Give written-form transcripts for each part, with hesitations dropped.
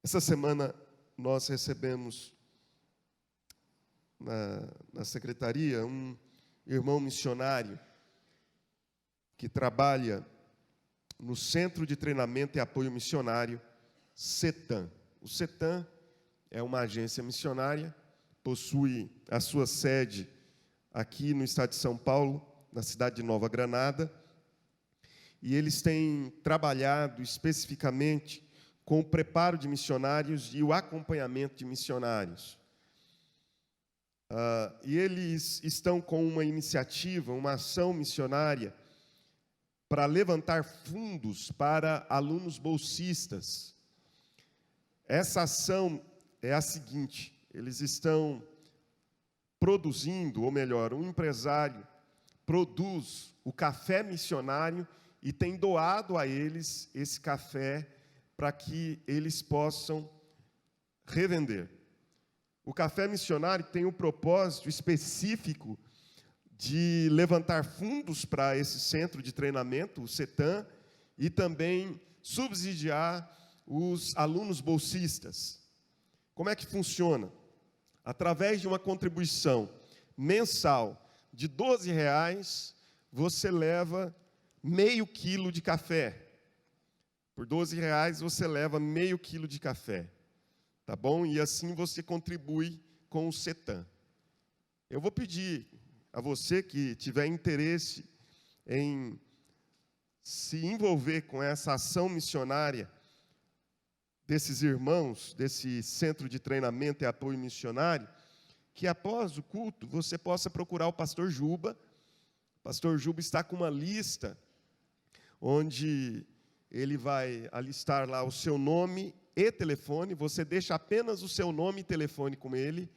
Essa semana nós recebemos na secretaria um irmão missionário que trabalha no Centro de Treinamento e Apoio Missionário, CETAM. O CETAM é uma agência missionária, possui a sua sede aqui no estado de São Paulo, na cidade de Nova Granada, e eles têm trabalhado especificamente com o preparo de missionários e o acompanhamento de missionários. E eles estão com uma iniciativa, uma ação missionária para levantar fundos para alunos bolsistas. Essa ação é a seguinte: eles estão produzindo, ou melhor, um empresário produz o café missionário e tem doado a eles esse café para que eles possam revender. O café missionário tem um propósito específico de levantar fundos para esse centro de treinamento, o CETAM, e também subsidiar os alunos bolsistas. Como é que funciona? Através de uma contribuição mensal de R$12, você leva meio quilo de café. Por R$12 você leva meio quilo de café. Tá bom? E assim você contribui com o CETAM. Eu vou pedir a você que tiver interesse em se envolver com essa ação missionária desses irmãos, desse centro de treinamento e apoio missionário, que após o culto você possa procurar o pastor Juba. O pastor Juba está com uma lista onde ele vai alistar lá o seu nome e telefone. Você deixa apenas o seu nome e telefone com ele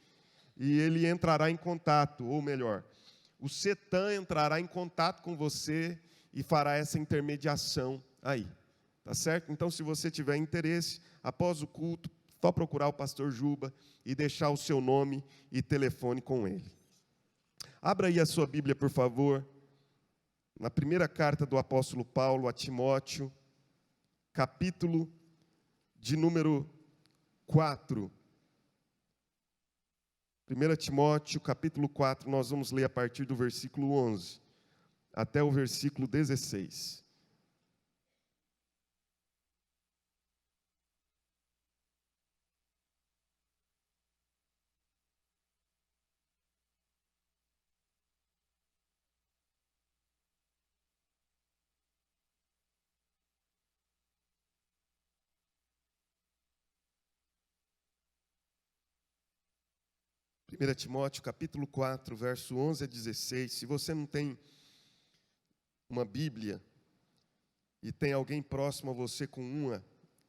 e ele entrará em contato, ou melhor, o CETAM entrará em contato com você e fará essa intermediação aí, tá certo? Então, se você tiver interesse, após o culto, só procurar o pastor Juba e deixar o seu nome e telefone com ele. Abra aí a sua Bíblia, por favor, na primeira carta do apóstolo Paulo a Timóteo, capítulo de número 4. 1 Timóteo, capítulo 4, nós vamos ler a partir do versículo 11 até o versículo 16. Primeira Timóteo, capítulo 4, verso 11 a 16. Se você não tem uma Bíblia e tem alguém próximo a você com uma,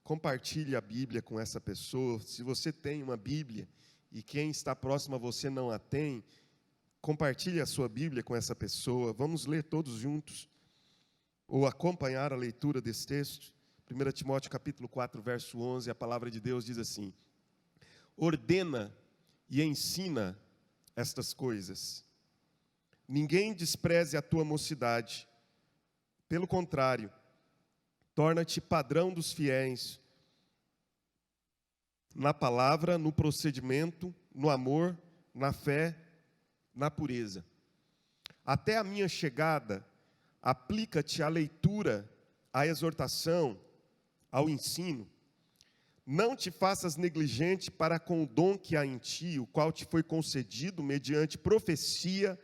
compartilhe a Bíblia com essa pessoa. Se você tem uma Bíblia e quem está próximo a você não a tem, compartilhe a sua Bíblia com essa pessoa. Vamos ler todos juntos, ou acompanhar a leitura desse texto. 1 Timóteo, capítulo 4, verso 11, a palavra de Deus diz assim: ordena e ensina estas coisas. Ninguém despreze a tua mocidade. Pelo contrário, torna-te padrão dos fiéis na palavra, no procedimento, no amor, na fé, na pureza. Até a minha chegada, aplica-te à leitura, à exortação, ao ensino. Não te faças negligente para com o dom que há em ti, o qual te foi concedido mediante profecia,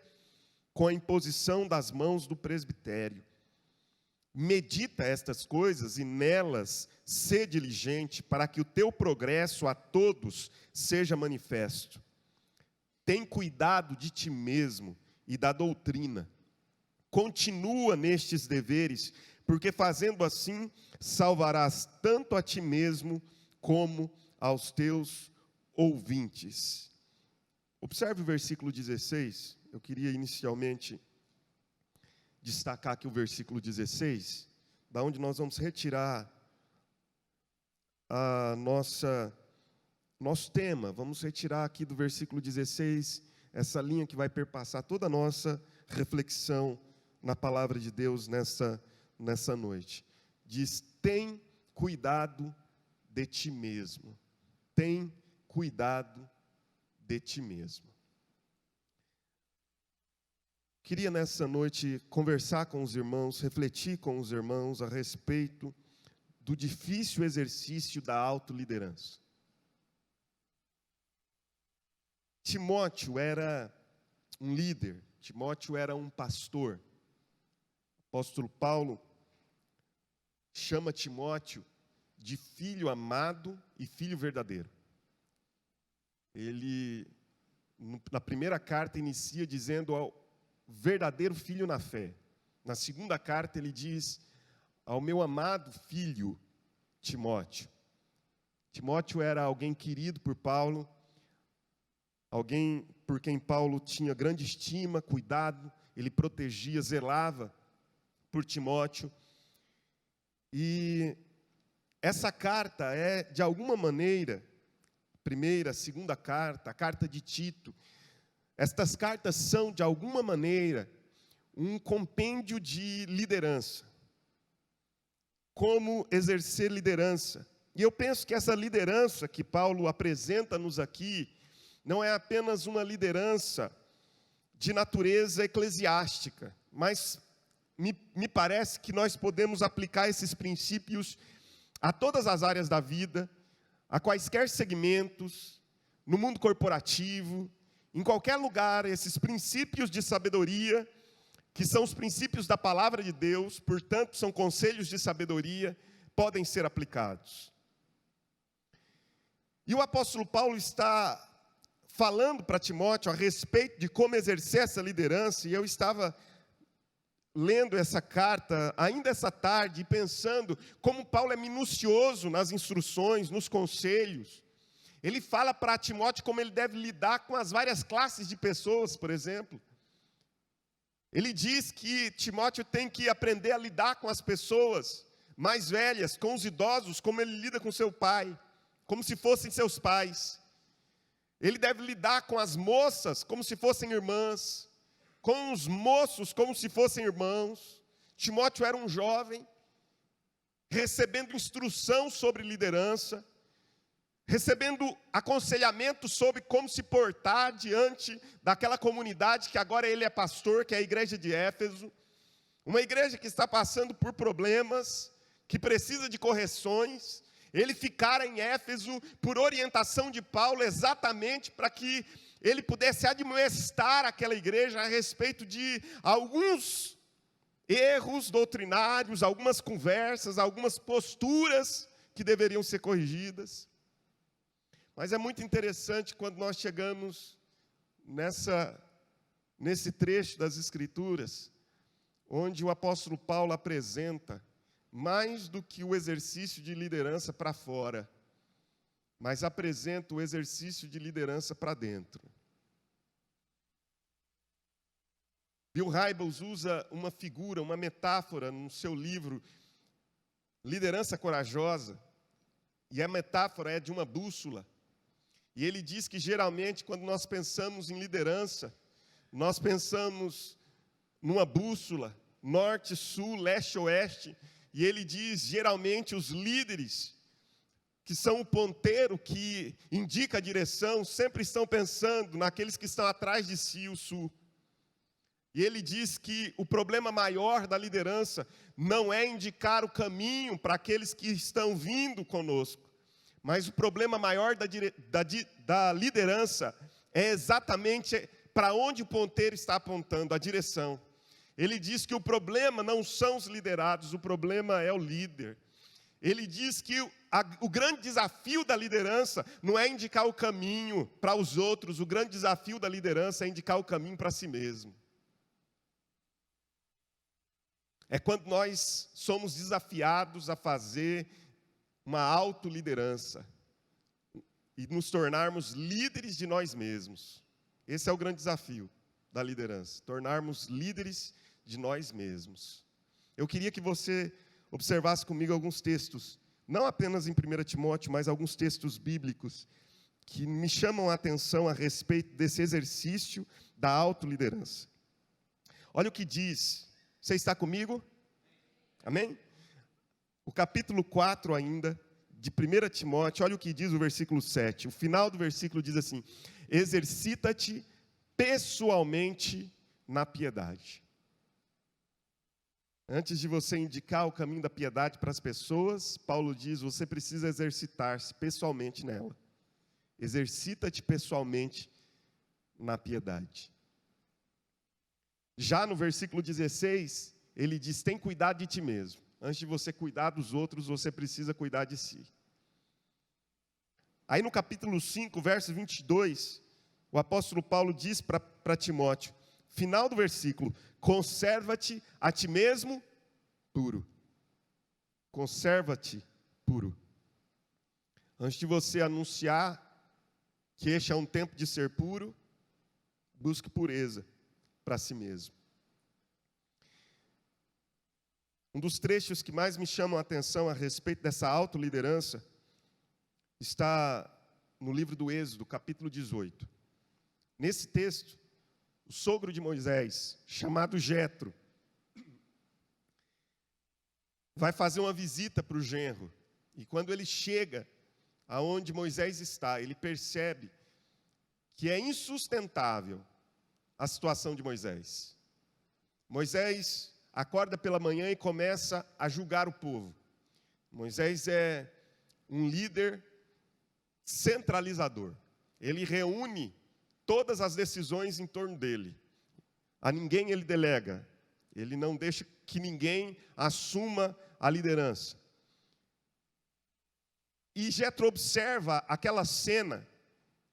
com a imposição das mãos do presbitério. Medita estas coisas e nelas sê diligente, para que o teu progresso a todos seja manifesto. Tem cuidado de ti mesmo e da doutrina. Continua nestes deveres, porque fazendo assim, salvarás tanto a ti mesmo como aos teus ouvintes. Observe o versículo 16. Eu queria inicialmente destacar aqui o versículo 16, da onde nós vamos retirar a nosso tema. Vamos retirar aqui do versículo 16 essa linha que vai perpassar toda a nossa reflexão na palavra de Deus nessa noite. Diz: tem cuidado de ti mesmo. tem cuidado de ti mesmo. Queria nessa noite conversar com os irmãos, refletir com os irmãos a respeito do difícil exercício da autoliderança. Timóteo era um líder, Timóteo era um pastor. O apóstolo Paulo chama Timóteo de filho amado e filho verdadeiro. Ele, na primeira carta, inicia dizendo ao verdadeiro filho na fé. Na segunda carta, ele diz ao meu amado filho Timóteo. Timóteo era alguém querido por Paulo, alguém por quem Paulo tinha grande estima, cuidado, ele protegia, zelava por Timóteo. E essa carta é, de alguma maneira, primeira, segunda carta, a carta de Tito, estas cartas são, de alguma maneira, um compêndio de liderança. Como exercer liderança. E eu penso que essa liderança que Paulo apresenta-nos aqui, não é apenas uma liderança de natureza eclesiástica, mas me parece que nós podemos aplicar esses princípios a todas as áreas da vida, a quaisquer segmentos, no mundo corporativo, em qualquer lugar. Esses princípios de sabedoria, que são os princípios da palavra de Deus, portanto, são conselhos de sabedoria, podem ser aplicados. E o apóstolo Paulo está falando para Timóteo a respeito de como exercer essa liderança, e eu estava lendo essa carta, ainda essa tarde, e pensando como Paulo é minucioso nas instruções, nos conselhos. Ele fala para Timóteo como ele deve lidar com as várias classes de pessoas, por exemplo. Ele diz que Timóteo tem que aprender a lidar com as pessoas mais velhas, com os idosos, como ele lida com seu pai, como se fossem seus pais. Ele deve lidar com as moças como se fossem irmãs, com os moços como se fossem irmãos. Timóteo era um jovem, recebendo instrução sobre liderança, recebendo aconselhamento sobre como se portar diante daquela comunidade que agora ele é pastor, que é a igreja de Éfeso. Uma igreja que está passando por problemas, que precisa de correções. Ele ficara em Éfeso por orientação de Paulo, exatamente para que ele pudesse admoestar aquela igreja a respeito de alguns erros doutrinários, algumas conversas, algumas posturas que deveriam ser corrigidas. Mas é muito interessante quando nós chegamos nesse trecho das Escrituras, onde o apóstolo Paulo apresenta mais do que o exercício de liderança para fora, mas apresenta o exercício de liderança para dentro. Bill Hybels usa uma figura, uma metáfora no seu livro Liderança Corajosa, e a metáfora é de uma bússola. E ele diz que geralmente quando nós pensamos em liderança, nós pensamos numa bússola, norte, sul, leste, oeste, e ele diz, geralmente os líderes, que são o ponteiro que indica a direção, sempre estão pensando naqueles que estão atrás de si, o sul. E ele diz que o problema maior da liderança não é indicar o caminho para aqueles que estão vindo conosco, mas o problema maior da liderança é exatamente para onde o ponteiro está apontando, a direção. Ele diz que o problema não são os liderados, o problema é o líder. Ele diz que o grande desafio da liderança não é indicar o caminho para os outros, o grande desafio da liderança é indicar o caminho para si mesmo. É quando nós somos desafiados a fazer uma autoliderança e nos tornarmos líderes de nós mesmos. Esse é o grande desafio da liderança, tornarmos líderes de nós mesmos. Eu queria que você observasse comigo alguns textos, não apenas em 1 Timóteo, mas alguns textos bíblicos que me chamam a atenção a respeito desse exercício da autoliderança. Olha o que diz, você está comigo? Amém? O capítulo 4 ainda, de 1 Timóteo, olha o que diz o versículo 7. O final do versículo diz assim: exercita-te pessoalmente na piedade. Antes de você indicar o caminho da piedade para as pessoas, Paulo diz, você precisa exercitar-se pessoalmente nela. Exercita-te pessoalmente na piedade. Já no versículo 16, ele diz, tem cuidado de ti mesmo. Antes de você cuidar dos outros, você precisa cuidar de si. Aí no capítulo 5, verso 22, o apóstolo Paulo diz para Timóteo, final do versículo, conserva-te a ti mesmo puro. Conserva-te puro. Antes de você anunciar que este é um tempo de ser puro, busque pureza para si mesmo. Um dos trechos que mais me chamam a atenção a respeito dessa autoliderança está no livro do Êxodo, capítulo 18. Nesse texto, o sogro de Moisés, chamado Jetro, vai fazer uma visita para o genro. E quando ele chega aonde Moisés está, ele percebe que é insustentável a situação de Moisés. Moisés acorda pela manhã e começa a julgar o povo. Moisés é um líder centralizador. Ele reúne todas as decisões em torno dele. A ninguém ele delega. Ele não deixa que ninguém assuma a liderança. E Jetro observa aquela cena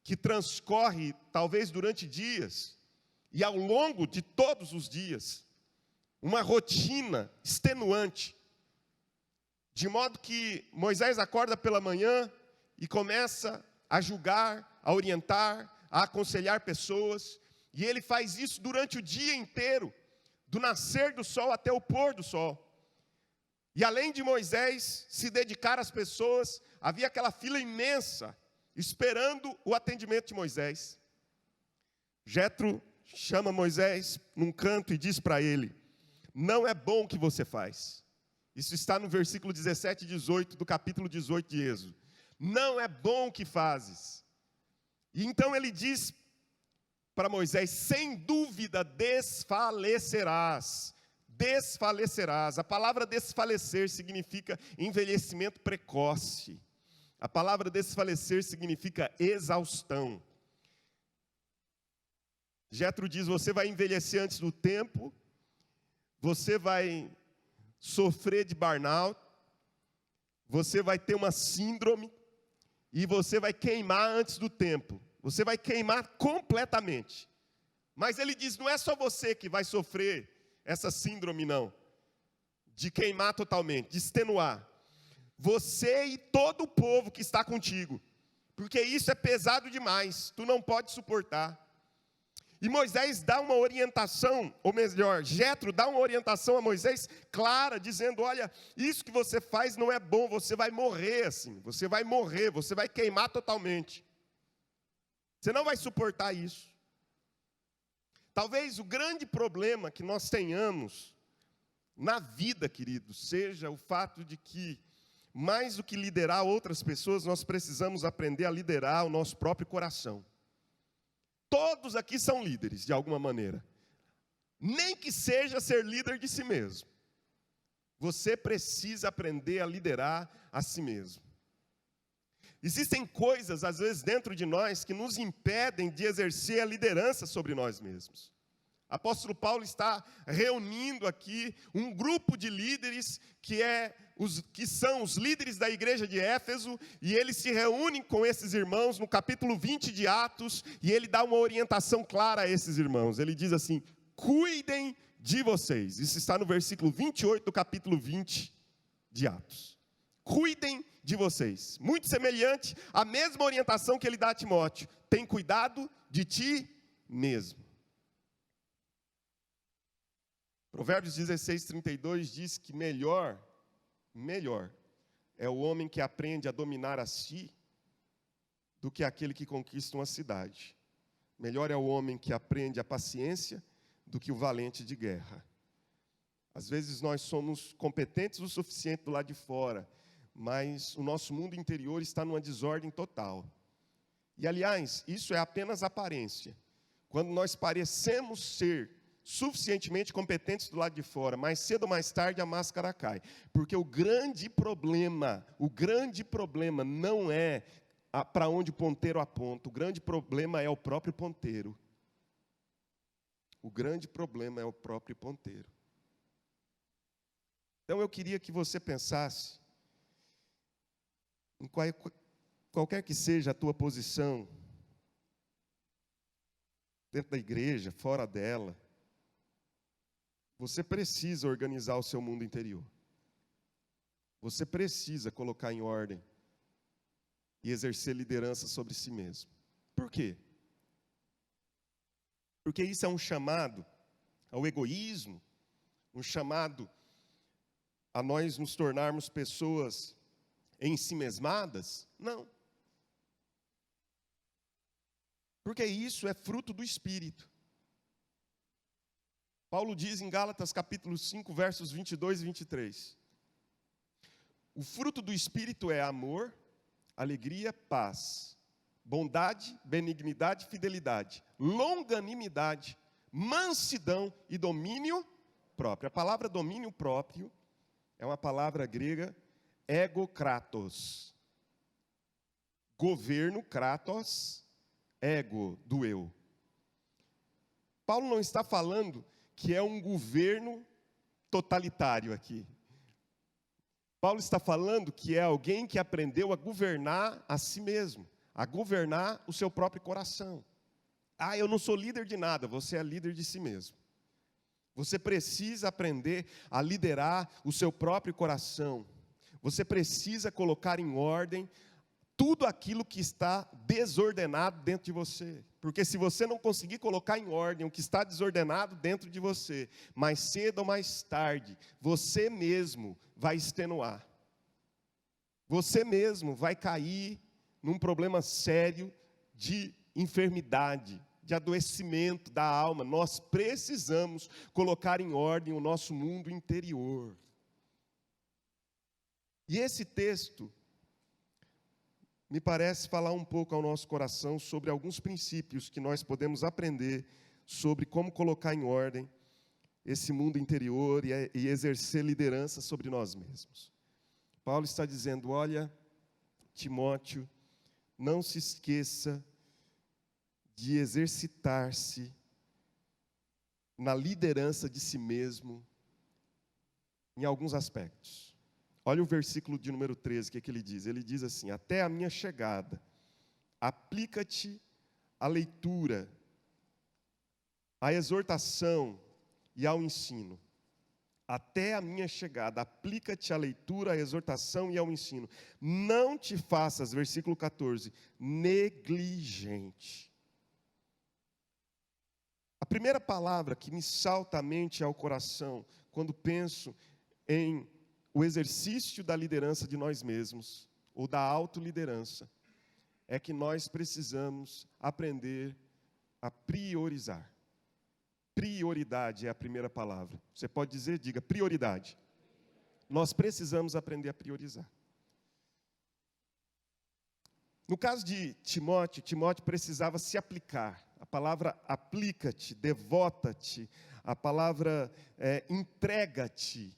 que transcorre talvez durante dias, e ao longo de todos os dias, uma rotina extenuante, de modo que Moisés acorda pela manhã e começa a julgar, a orientar, a aconselhar pessoas, e ele faz isso durante o dia inteiro, do nascer do sol até o pôr do sol. E além de Moisés se dedicar às pessoas, havia aquela fila imensa, esperando o atendimento de Moisés. Jetro chama Moisés num canto e diz para ele, não é bom o que você faz. Isso está no versículo 17 e 18 do capítulo 18 de Êxodo. Não é bom o que fazes. E então ele diz para Moisés, sem dúvida desfalecerás. Desfalecerás. A palavra desfalecer significa envelhecimento precoce. A palavra desfalecer significa exaustão. Jetro diz, você vai envelhecer antes do tempo, você vai sofrer de burnout, você vai ter uma síndrome, e você vai queimar antes do tempo. Você vai queimar completamente. Mas ele diz, não é só você que vai sofrer essa síndrome, não. De queimar totalmente, de extenuar. Você e todo o povo que está contigo. Porque isso é pesado demais, tu não pode suportar. E Moisés dá uma orientação, ou melhor, Jetro dá uma orientação a Moisés clara, dizendo, olha, isso que você faz não é bom, você vai morrer assim, você vai morrer, você vai queimar totalmente. Você não vai suportar isso. Talvez o grande problema que nós tenhamos na vida, queridos, seja o fato de que, mais do que liderar outras pessoas, nós precisamos aprender a liderar o nosso próprio coração. Todos aqui são líderes, de alguma maneira. Nem que seja ser líder de si mesmo. Você precisa aprender a liderar a si mesmo. Existem coisas, às vezes, dentro de nós, que nos impedem de exercer a liderança sobre nós mesmos. O apóstolo Paulo está reunindo aqui um grupo de líderes que são os líderes da igreja de Éfeso, e eles se reúnem com esses irmãos no capítulo 20 de Atos, e ele dá uma orientação clara a esses irmãos. Ele diz assim, cuidem de vocês. Isso está no versículo 28 do capítulo 20 de Atos. Cuidem de vocês. Muito semelhante à mesma orientação que ele dá a Timóteo. Tem cuidado de ti mesmo. Provérbios 16, 32 diz que melhor é o homem que aprende a dominar a si do que aquele que conquista uma cidade. Melhor é o homem que aprende a paciência do que o valente de guerra. Às vezes nós somos competentes o suficiente do lado de fora, mas o nosso mundo interior está numa desordem total. E, aliás, isso é apenas aparência. Quando nós parecemos ser suficientemente competentes do lado de fora, mais cedo ou mais tarde a máscara cai. Porque o grande problema não é para onde o ponteiro aponta, o grande problema é o próprio ponteiro. O grande problema é o próprio ponteiro. Então eu queria que você pensasse em qualquer que seja a tua posição, dentro da igreja, fora dela, você precisa organizar o seu mundo interior. Você precisa colocar em ordem e exercer liderança sobre si mesmo. Por quê? Porque isso é um chamado ao egoísmo, um chamado a nós nos tornarmos pessoas ensimesmadas? Não. Porque isso é fruto do Espírito. Paulo diz em Gálatas capítulo 5, versos 22 e 23. O fruto do Espírito é amor, alegria, paz, bondade, benignidade, fidelidade, longanimidade, mansidão e domínio próprio. A palavra domínio próprio é uma palavra grega, egokratos. Governo, kratos, ego, do eu. Paulo não está falando que é um governo totalitário aqui. Paulo está falando que é alguém que aprendeu a governar a si mesmo, a governar o seu próprio coração. Ah, eu não sou líder de nada, você é líder de si mesmo. Você precisa aprender a liderar o seu próprio coração. Você precisa colocar em ordem tudo aquilo que está desordenado dentro de você. Porque se você não conseguir colocar em ordem o que está desordenado dentro de você, mais cedo ou mais tarde, você mesmo vai extenuar. Você mesmo vai cair num problema sério de enfermidade, de adoecimento da alma. Nós precisamos colocar em ordem o nosso mundo interior. E esse texto me parece falar um pouco ao nosso coração sobre alguns princípios que nós podemos aprender sobre como colocar em ordem esse mundo interior e exercer liderança sobre nós mesmos. Paulo está dizendo, olha, Timóteo, não se esqueça de exercitar-se na liderança de si mesmo em alguns aspectos. Olha o versículo de número 13, o que ele diz? Ele diz assim, até a minha chegada, aplica-te à leitura, à exortação e ao ensino. Até a minha chegada, aplica-te à leitura, à exortação e ao ensino. Não te faças, versículo 14, negligente. A primeira palavra que me salta à mente e ao coração, quando penso em o exercício da liderança de nós mesmos, ou da autoliderança, é que nós precisamos aprender a priorizar. Prioridade é a primeira palavra. Você pode dizer, diga, prioridade. Nós precisamos aprender a priorizar. No caso de Timóteo, Timóteo precisava se aplicar. A palavra aplica-te, devota-te, a palavra entrega-te.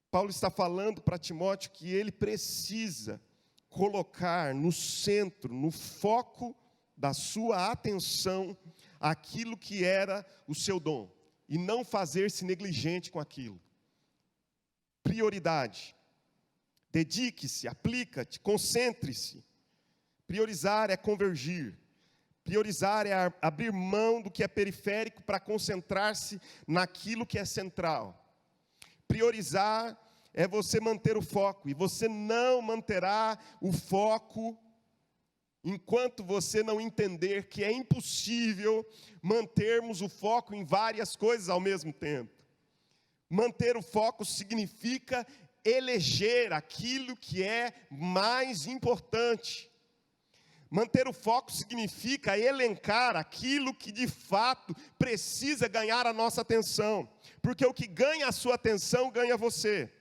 Paulo está falando para Timóteo que ele precisa colocar no centro, no foco da sua atenção, aquilo que era o seu dom, e não fazer-se negligente com aquilo. Prioridade. Dedique-se, aplica-te, concentre-se. Priorizar é convergir. Priorizar é abrir mão do que é periférico para concentrar-se naquilo que é central. Priorizar é você manter o foco, e você não manterá o foco enquanto você não entender que é impossível mantermos o foco em várias coisas ao mesmo tempo. Manter o foco significa eleger aquilo que é mais importante. Manter o foco significa elencar aquilo que de fato precisa ganhar a nossa atenção. Porque o que ganha a sua atenção, ganha você.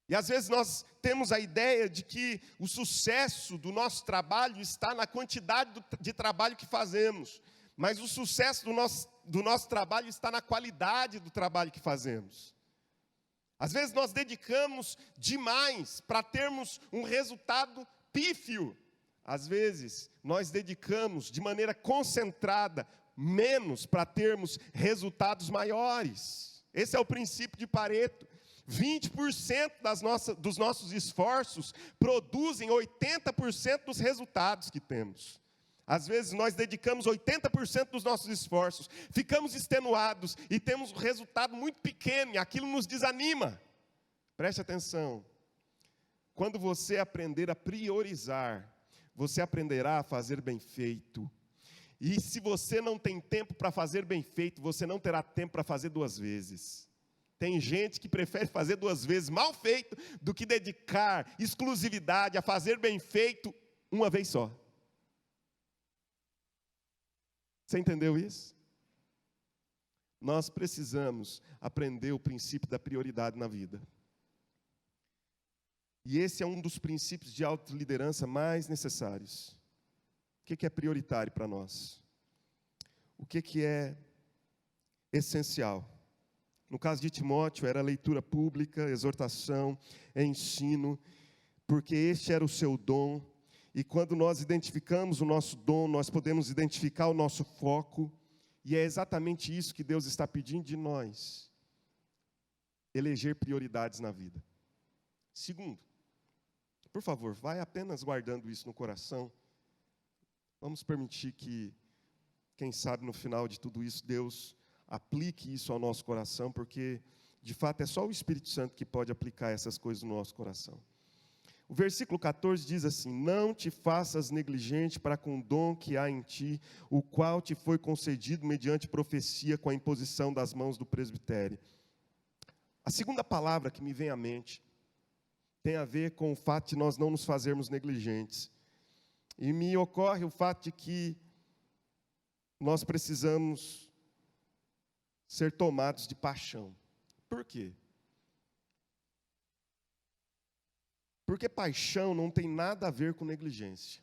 E às vezes nós temos a ideia de que o sucesso do nosso trabalho está na quantidade de trabalho que fazemos. Mas o sucesso do nosso trabalho está na qualidade do trabalho que fazemos. Às vezes nós dedicamos demais para termos um resultado pífio. Às vezes nós dedicamos de maneira concentrada menos para termos resultados maiores. Esse é o princípio de Pareto. 20% dos nossos esforços produzem 80% dos resultados que temos. Às vezes nós dedicamos 80% dos nossos esforços, ficamos extenuados e temos um resultado muito pequeno e aquilo nos desanima. Preste atenção. Quando você aprender a priorizar, você aprenderá a fazer bem feito. E se você não tem tempo para fazer bem feito, você não terá tempo para fazer 2 vezes. Tem gente que prefere fazer 2 vezes mal feito do que dedicar exclusividade a fazer bem feito uma vez só. Você entendeu isso? Nós precisamos aprender o princípio da prioridade na vida. E esse é um dos princípios de autoliderança mais necessários. O que é prioritário para nós? O que é essencial? No caso de Timóteo, era leitura pública, exortação, ensino, porque este era o seu dom. E quando nós identificamos o nosso dom, nós podemos identificar o nosso foco. E é exatamente isso que Deus está pedindo de nós. Eleger prioridades na vida. Segundo, por favor, vai apenas guardando isso no coração. Vamos permitir que, quem sabe no final de tudo isso, Deus aplique isso ao nosso coração, porque, de fato, é só o Espírito Santo que pode aplicar essas coisas no nosso coração. O versículo 14 diz assim: não te faças negligente para com o dom que há em ti, o qual te foi concedido mediante profecia com a imposição das mãos do presbitério. A segunda palavra que me vem à mente tem a ver com o fato de nós não nos fazermos negligentes. E me ocorre o fato de que nós precisamos ser tomados de paixão. Por quê? Porque paixão não tem nada a ver com negligência.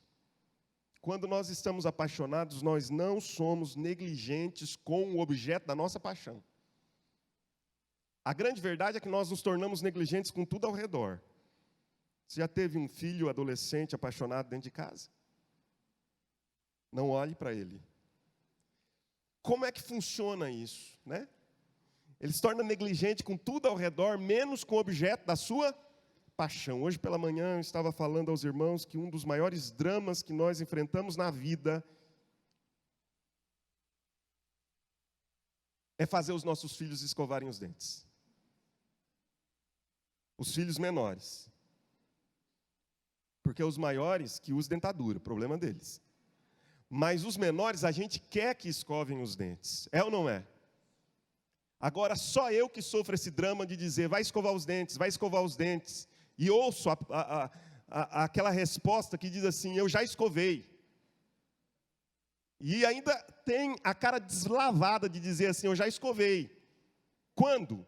Quando nós estamos apaixonados, nós não somos negligentes com o objeto da nossa paixão. A grande verdade é que nós nos tornamos negligentes com tudo ao redor. Você já teve um filho adolescente apaixonado dentro de casa? Não olhe para ele. Como é que funciona isso, né? Ele se torna negligente com tudo ao redor, menos com o objeto da sua paixão. Hoje pela manhã eu estava falando aos irmãos que um dos maiores dramas que nós enfrentamos na vida é fazer os nossos filhos escovarem os dentes. Os filhos menores. Porque os maiores que usam dentadura, problema deles. Mas os menores a gente quer que escovem os dentes. É ou não é? Agora só eu que sofro esse drama de dizer, vai escovar os dentes, vai escovar os dentes. E ouço aquela resposta que diz assim, eu já escovei. E ainda tem a cara deslavada de dizer assim, eu já escovei. Quando?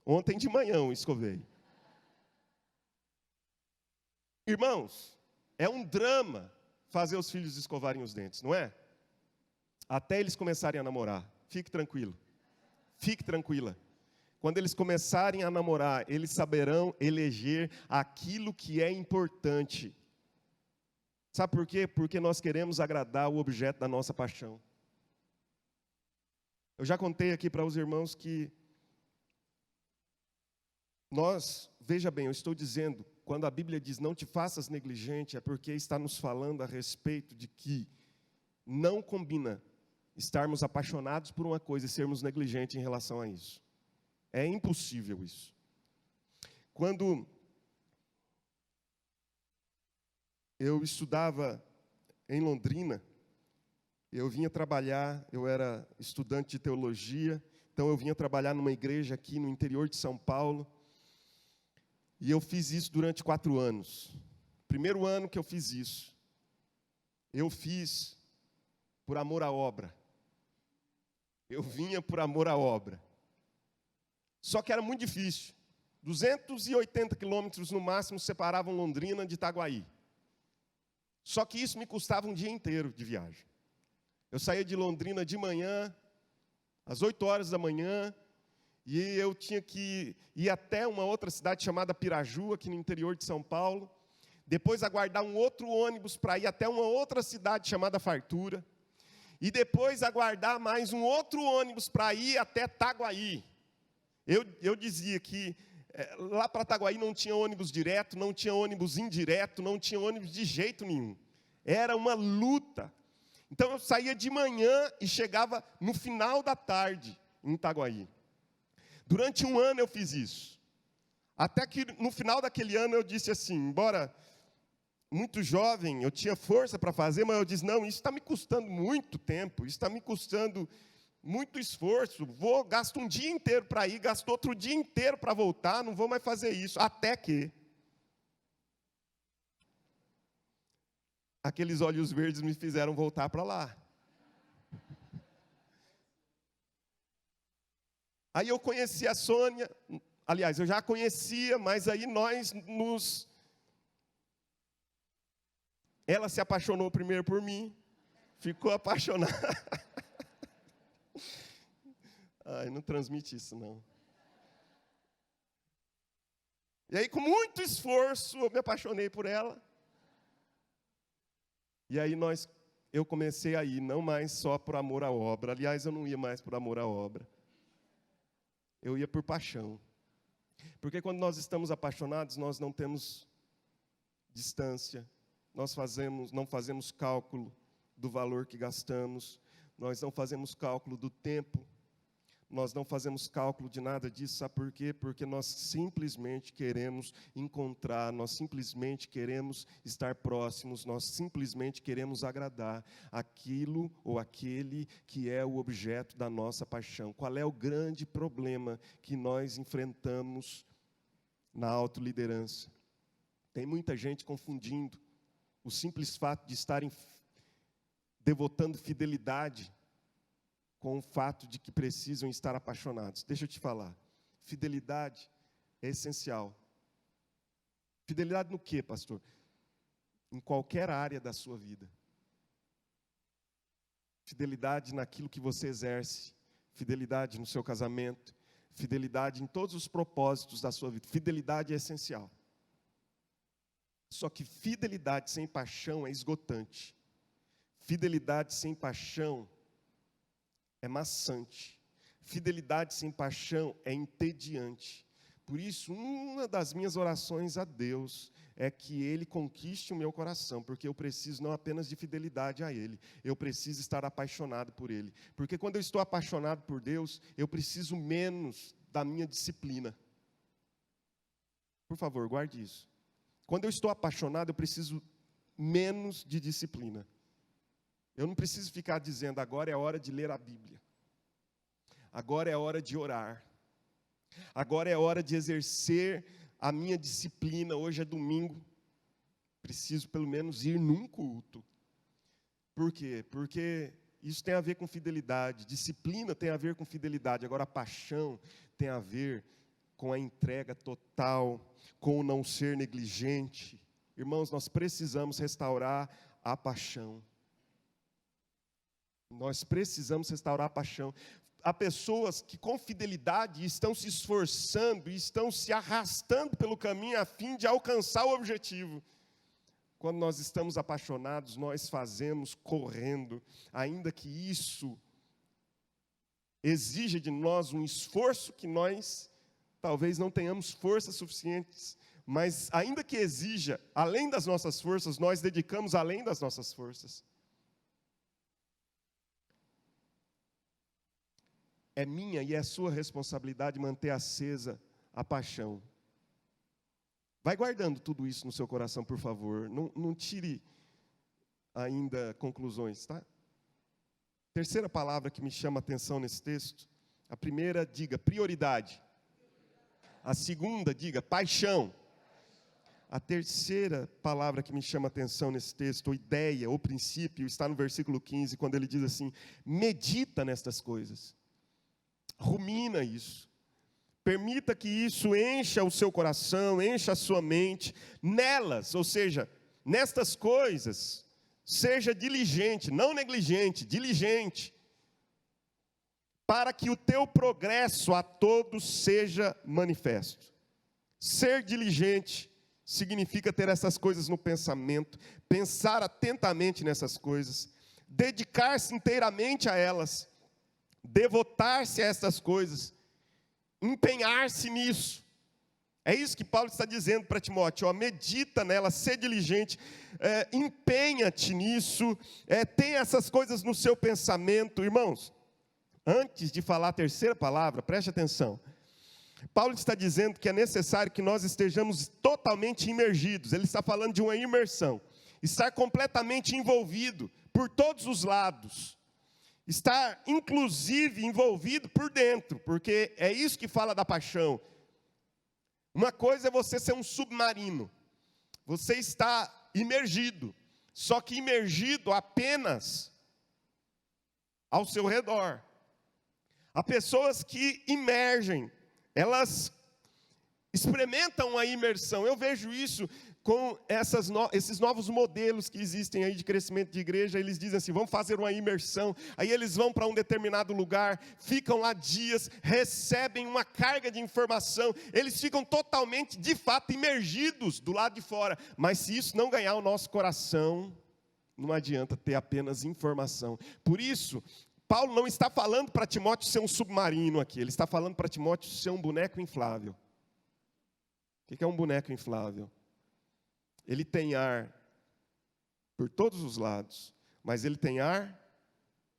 Ontem de manhã eu escovei. Irmãos, é um drama fazer os filhos escovarem os dentes, não é? Até eles começarem a namorar. Fique tranquilo. Fique tranquila. Quando eles começarem a namorar, eles saberão eleger aquilo que é importante. Sabe por quê? Porque nós queremos agradar o objeto da nossa paixão. Eu já contei aqui para os irmãos que veja bem, eu estou dizendo, quando a Bíblia diz não te faças negligente, é porque está nos falando a respeito de que não combina estarmos apaixonados por uma coisa e sermos negligentes em relação a isso. É impossível isso. Quando eu estudava em Londrina, eu vinha trabalhar, eu era estudante de teologia, então eu vinha trabalhar numa igreja aqui no interior de São Paulo, e eu fiz isso durante 4 anos. Primeiro ano que eu fiz isso, eu fiz por amor à obra. Eu vinha por amor à obra. Só que era muito difícil. 280 quilômetros no máximo separavam Londrina de Itaguaí. Só que isso me custava um dia inteiro de viagem. Eu saía de Londrina de manhã, às 8 horas da manhã, e eu tinha que ir até uma outra cidade chamada Piraju, aqui no interior de São Paulo. Depois aguardar um outro ônibus para ir até uma outra cidade chamada Fartura. E depois aguardar mais um outro ônibus para ir até Itaguaí. Eu dizia que lá para Itaguaí não tinha ônibus direto, não tinha ônibus indireto, não tinha ônibus de jeito nenhum. Era uma luta. Então eu saía de manhã e chegava no final da tarde em Itaguaí. Durante um ano eu fiz isso. Até que no final daquele ano eu disse assim, embora muito jovem, eu tinha força para fazer, mas eu disse, não, isso está me custando muito tempo, isso está me custando muito esforço, gasto um dia inteiro para ir, gasto outro dia inteiro para voltar, não vou mais fazer isso, até que aqueles olhos verdes me fizeram voltar para lá. Aí eu conheci a Sônia, aliás, eu já a conhecia, mas aí ela se apaixonou primeiro por mim, ficou apaixonada. Ai, não transmite isso, não. E aí, com muito esforço, eu me apaixonei por ela. E aí eu comecei a ir, não mais só por amor à obra. Aliás, eu não ia mais por amor à obra. Eu ia por paixão. Porque quando nós estamos apaixonados, nós não temos distância. Nós não fazemos cálculo do valor que gastamos. Nós não fazemos cálculo do tempo. Nós não fazemos cálculo de nada disso, sabe por quê? Porque nós simplesmente queremos encontrar, nós simplesmente queremos estar próximos, nós simplesmente queremos agradar aquilo ou aquele que é o objeto da nossa paixão. Qual é o grande problema que nós enfrentamos na autoliderança? Tem muita gente confundindo o simples fato de estarem devotando fidelidade com o fato de que precisam estar apaixonados. Deixa eu te falar, fidelidade é essencial. Fidelidade no quê, pastor? Em qualquer área da sua vida. Fidelidade naquilo que você exerce, fidelidade no seu casamento, fidelidade em todos os propósitos da sua vida. Fidelidade é essencial. Só que fidelidade sem paixão é esgotante. Fidelidade sem paixão é maçante. Fidelidade sem paixão é entediante. Por isso, uma das minhas orações a Deus é que Ele conquiste o meu coração, porque eu preciso não apenas de fidelidade a Ele, eu preciso estar apaixonado por Ele. Porque quando eu estou apaixonado por Deus, eu preciso menos da minha disciplina. Por favor, guarde isso. Quando eu estou apaixonado, eu preciso menos de disciplina. Eu não preciso ficar dizendo, agora é hora de ler a Bíblia. Agora é hora de orar. Agora é hora de exercer a minha disciplina. Hoje é domingo. Preciso pelo menos ir num culto. Por quê? Porque isso tem a ver com fidelidade. Disciplina tem a ver com fidelidade. Agora a paixão tem a ver com a entrega total, com o não ser negligente. Irmãos, nós precisamos restaurar a paixão. Nós precisamos restaurar a paixão. Há pessoas que com fidelidade estão se esforçando e estão se arrastando pelo caminho a fim de alcançar o objetivo. Quando nós estamos apaixonados, nós fazemos correndo, ainda que isso exija de nós um esforço que nós talvez não tenhamos forças suficientes, mas ainda que exija além das nossas forças, nós dedicamos além das nossas forças. É minha e é sua responsabilidade manter acesa a paixão. Vai guardando tudo isso no seu coração, por favor. Não tire ainda conclusões, tá? Terceira palavra que me chama a atenção nesse texto. A primeira, diga prioridade. A segunda, diga paixão. A terceira palavra que me chama a atenção nesse texto, ou ideia, ou princípio, está no versículo 15, quando ele diz assim, medita nestas coisas. Rumina isso. Permita que isso encha o seu coração, encha a sua mente. Nelas, ou seja, nestas coisas, seja diligente, não negligente, diligente, para que o teu progresso a todos seja manifesto. Ser diligente significa ter essas coisas no pensamento, pensar atentamente nessas coisas, dedicar-se inteiramente a elas, devotar-se a essas coisas, empenhar-se nisso. É isso que Paulo está dizendo para Timóteo, medita nela, sê diligente, empenha-te nisso, tenha essas coisas no seu pensamento. Irmãos, antes de falar a terceira palavra, preste atenção. Paulo está dizendo que é necessário que nós estejamos totalmente imergidos. Ele está falando de uma imersão, estar completamente envolvido por todos os lados. Estar, inclusive, envolvido por dentro, porque é isso que fala da paixão. Uma coisa é você ser um submarino, você está imergido, só que imergido apenas ao seu redor. Há pessoas que imergem, elas experimentam a imersão. Eu vejo isso com esses novos modelos que existem aí de crescimento de igreja. Eles dizem assim, vamos fazer uma imersão, aí eles vão para um determinado lugar, ficam lá dias, recebem uma carga de informação, eles ficam totalmente, de fato, imergidos do lado de fora, mas se isso não ganhar o nosso coração, não adianta ter apenas informação. Por isso, Paulo não está falando para Timóteo ser um submarino aqui, ele está falando para Timóteo ser um boneco inflável. O que é um boneco inflável? Ele tem ar por todos os lados, mas ele tem ar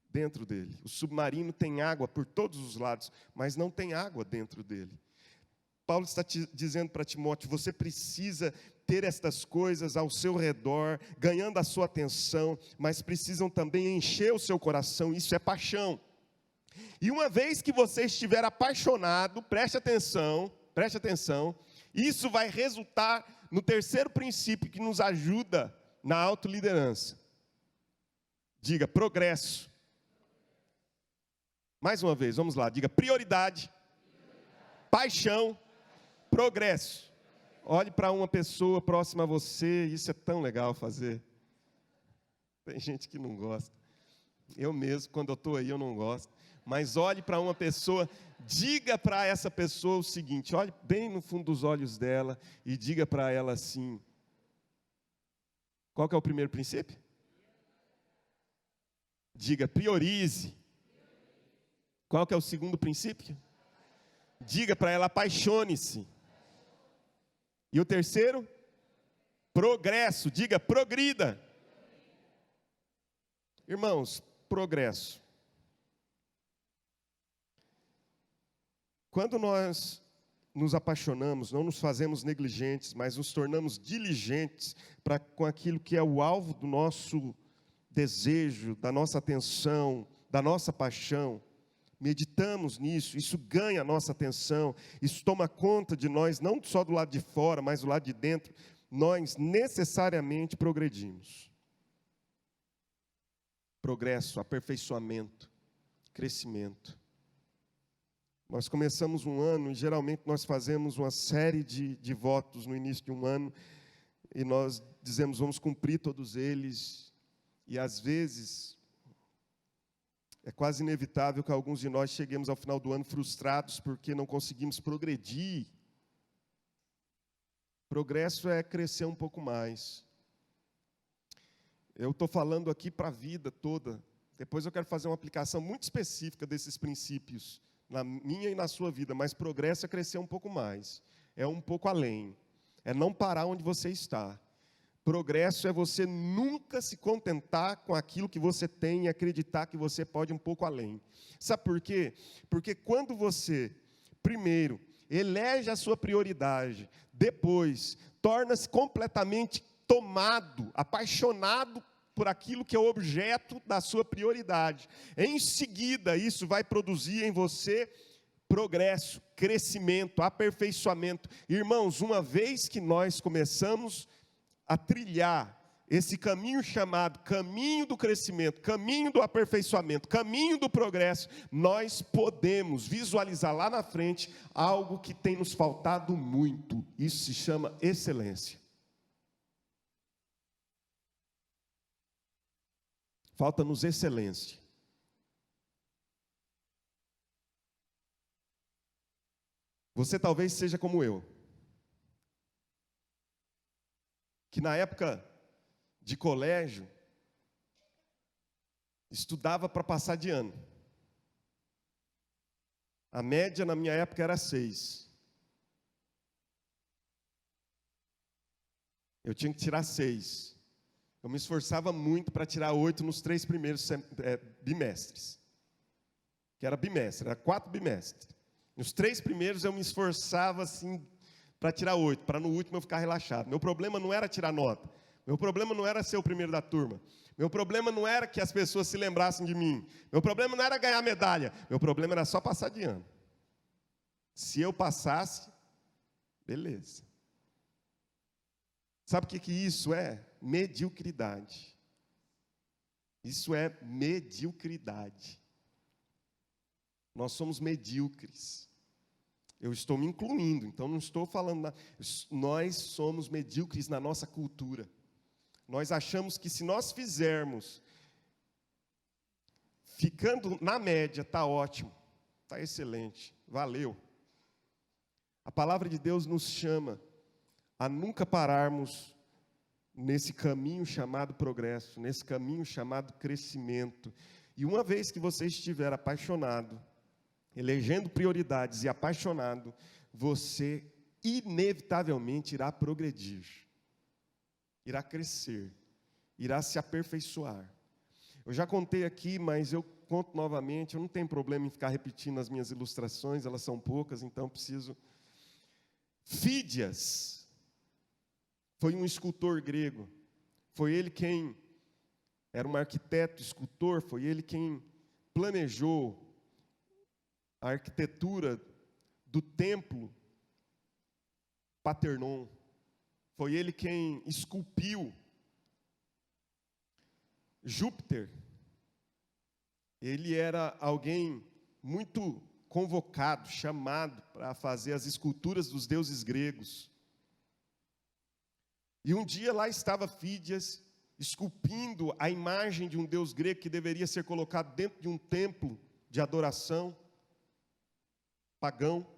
dentro dele. O submarino tem água por todos os lados, mas não tem água dentro dele. Paulo está dizendo para Timóteo, você precisa ter estas coisas ao seu redor, ganhando a sua atenção, mas precisam também encher o seu coração, isso é paixão. E uma vez que você estiver apaixonado, preste atenção, isso vai resultar no terceiro princípio que nos ajuda na autoliderança. Diga, progresso. Mais uma vez, vamos lá, diga prioridade, paixão, progresso. Olhe para uma pessoa próxima a você, isso é tão legal fazer. Tem gente que não gosta. Eu mesmo, quando eu estou aí, eu não gosto. Mas olhe para uma pessoa, diga para essa pessoa o seguinte, olhe bem no fundo dos olhos dela e diga para ela assim, qual que é o primeiro princípio? Diga, priorize. Qual que é o segundo princípio? Diga para ela, apaixone-se. E o terceiro? Progresso. Diga, progrida. Irmãos, progresso. Quando nós nos apaixonamos, não nos fazemos negligentes, mas nos tornamos diligentes com aquilo que é o alvo do nosso desejo, da nossa atenção, da nossa paixão, meditamos nisso, isso ganha a nossa atenção, isso toma conta de nós, não só do lado de fora, mas do lado de dentro, nós necessariamente progredimos. Progresso, aperfeiçoamento, crescimento. Nós começamos um ano e geralmente nós fazemos uma série de votos no início de um ano e nós dizemos vamos cumprir todos eles e às vezes é quase inevitável que alguns de nós cheguemos ao final do ano frustrados porque não conseguimos progredir. Progresso é crescer um pouco mais. Eu estou falando aqui para a vida toda. Depois eu quero fazer uma aplicação muito específica desses princípios na minha e na sua vida, mas progresso é crescer um pouco mais, é um pouco além, é não parar onde você está. Progresso é você nunca se contentar com aquilo que você tem e acreditar que você pode um pouco além. Sabe por quê? Porque quando você, primeiro, elege a sua prioridade, depois, torna-se completamente tomado, apaixonado por aquilo que é o objeto da sua prioridade. Em seguida, isso vai produzir em você progresso, crescimento, aperfeiçoamento. Irmãos, uma vez que nós começamos a trilhar esse caminho chamado caminho do crescimento, caminho do aperfeiçoamento, caminho do progresso, nós podemos visualizar lá na frente algo que tem nos faltado muito. Isso se chama excelência. Falta-nos excelência. Você talvez seja como eu, que na época de colégio, estudava para passar de ano. A média na minha época era 6. Eu tinha que tirar 6. Eu me esforçava muito para tirar 8 nos 3 primeiros bimestres. Que era bimestre, era 4 bimestres. Nos 3 primeiros eu me esforçava assim para tirar 8, para no último eu ficar relaxado. Meu problema não era tirar nota. Meu problema não era ser o primeiro da turma. Meu problema não era que as pessoas se lembrassem de mim. Meu problema não era ganhar medalha. Meu problema era só passar de ano. Se eu passasse, beleza. Sabe o que isso é? Mediocridade. Isso é mediocridade. Nós somos medíocres. Eu estou me incluindo, então não estou falando... Nós somos medíocres na nossa cultura. Nós achamos que se nós fizermos, ficando na média, está ótimo, está excelente, valeu. A palavra de Deus nos chama a nunca pararmos nesse caminho chamado progresso, nesse caminho chamado crescimento. E uma vez que você estiver apaixonado, elegendo prioridades e apaixonado, você inevitavelmente irá progredir. Irá crescer, irá se aperfeiçoar. Eu já contei aqui, mas eu conto novamente, eu não tenho problema em ficar repetindo as minhas ilustrações, elas são poucas, então preciso... Fídias foi um escultor grego, foi ele quem era um arquiteto, escultor, foi ele quem planejou a arquitetura do templo Partenon. Foi ele quem esculpiu Júpiter. Ele era alguém muito convocado, chamado para fazer as esculturas dos deuses gregos. E um dia lá estava Fídias esculpindo a imagem de um deus grego que deveria ser colocado dentro de um templo de adoração pagão.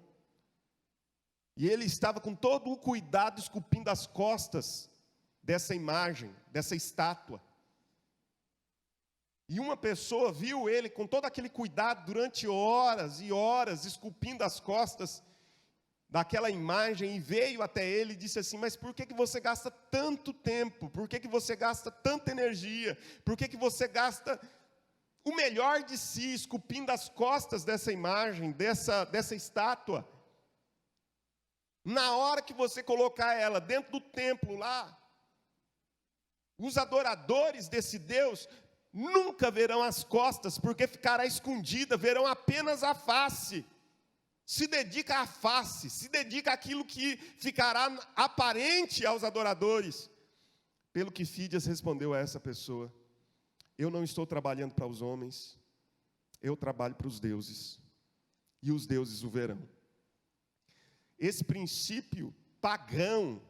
E ele estava com todo o cuidado esculpindo as costas dessa imagem, dessa estátua. E uma pessoa viu ele com todo aquele cuidado durante horas e horas, esculpindo as costas daquela imagem, e veio até ele e disse assim: mas por que você gasta tanto tempo? Por que você gasta tanta energia? Por que você gasta o melhor de si esculpindo as costas dessa imagem, dessa estátua? Na hora que você colocar ela dentro do templo lá, os adoradores desse Deus nunca verão as costas, porque ficará escondida, verão apenas a face. Se dedica à face, se dedica àquilo que ficará aparente aos adoradores. Pelo que Fídias respondeu a essa pessoa: eu não estou trabalhando para os homens, eu trabalho para os deuses, e os deuses o verão. Esse princípio pagão